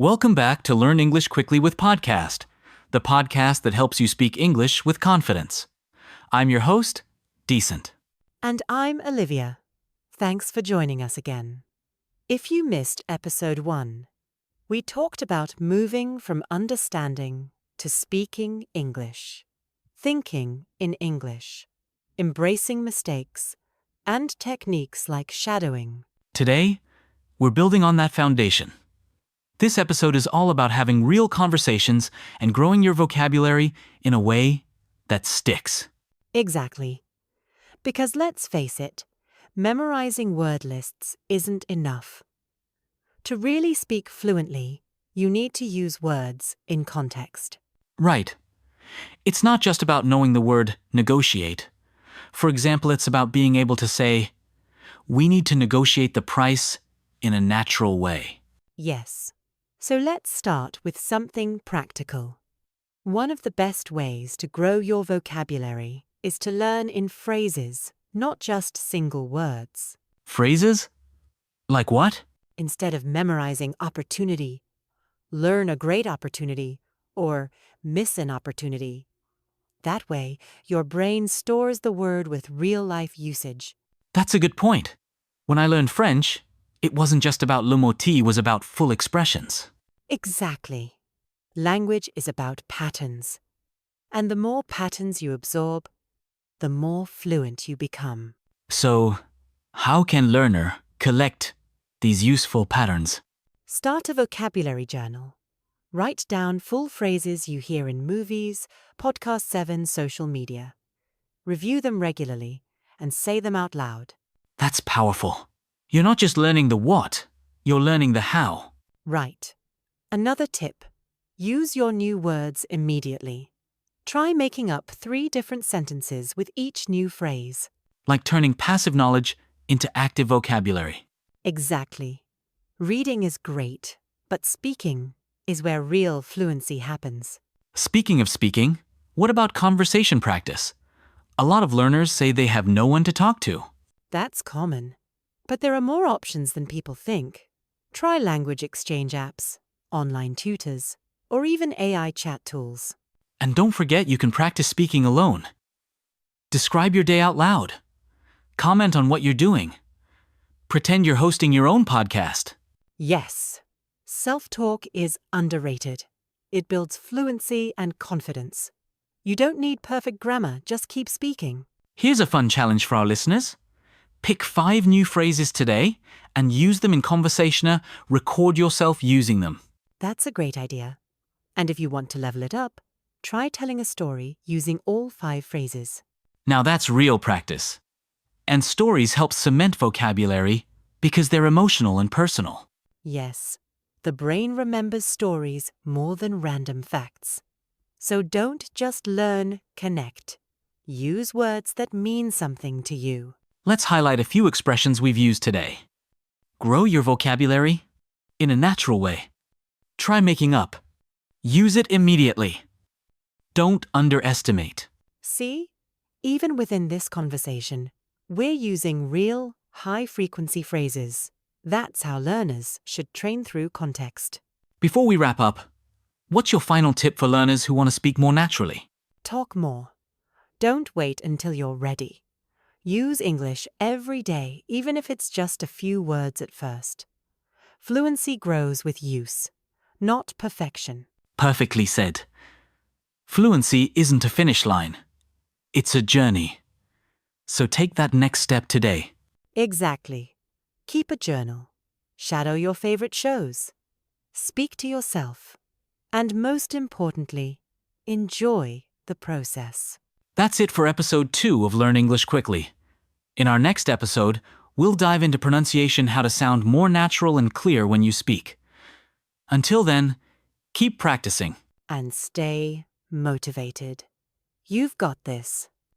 Welcome back to Learn English Quickly with Podcast, the podcast that helps you speak English with confidence. I'm your host, Decent. And I'm Olivia. Thanks for joining us again. If you missed episode 1, we talked about moving from understanding to speaking English, thinking in English, embracing mistakes, and techniques like shadowing. Today, we're building on that foundation. This episode is all about having real conversations and growing your vocabulary in a way that sticks. Exactly. Because let's face it, memorizing word lists isn't enough. To really speak fluently, you need to use words in context. Right. It's not just about knowing the word negotiate. For example, it's about being able to say, we need to negotiate the price in a natural way. Yes. So let's start with something practical. One of the best ways to grow your vocabulary is to learn in phrases, not just single words. Phrases? Like what? Instead of memorizing opportunity, learn a great opportunity, or miss an opportunity. That way, your brain stores the word with real-life usage. That's a good point. When I learned French, it wasn't just about le motif, it was about full expressions. Exactly. Language is about patterns. And the more patterns you absorb, the more fluent you become. So, how can learner collect these useful patterns? Start a vocabulary journal. Write down full phrases you hear in movies, podcast 7, social media. Review them regularly and say them out loud. That's powerful. You're not just learning the what, you're learning the how. Right. Another tip. Use your new words immediately. Try making up 3 different sentences with each new phrase. Like turning passive knowledge into active vocabulary. Exactly. Reading is great, but speaking is where real fluency happens. Speaking of speaking, what about conversation practice? A lot of learners say they have no one to talk to. That's common. But there are more options than people think. Try language exchange apps, online tutors, or even AI chat tools. And don't forget you can practice speaking alone. Describe your day out loud. Comment on what you're doing. Pretend you're hosting your own podcast. Yes, self-talk is underrated. It builds fluency and confidence. You don't need perfect grammar, just keep speaking. Here's a fun challenge for our listeners. Pick 5 new phrases today and use them in conversation or record yourself using them. That's a great idea. And if you want to level it up, try telling a story using all 5 phrases. Now that's real practice. And stories help cement vocabulary because they're emotional and personal. Yes, the brain remembers stories more than random facts. So don't just learn, connect. Use words that mean something to you. Let's highlight a few expressions we've used today. Grow your vocabulary in a natural way. Try making up. Use it immediately. Don't underestimate. See, even within this conversation, we're using real, high-frequency phrases. That's how learners should train through context. Before we wrap up, what's your final tip for learners who want to speak more naturally? Talk more. Don't wait until you're ready. Use English every day, even if it's just a few words at first. Fluency grows with use, not perfection. Perfectly said. Fluency isn't a finish line. It's a journey. So take that next step today. Exactly. Keep a journal. Shadow your favorite shows. Speak to yourself. And most importantly, enjoy the process. That's it for episode 2 of Learn English Quickly. In our next episode, we'll dive into pronunciation, how to sound more natural and clear when you speak. Until then, keep practicing. And stay motivated. You've got this.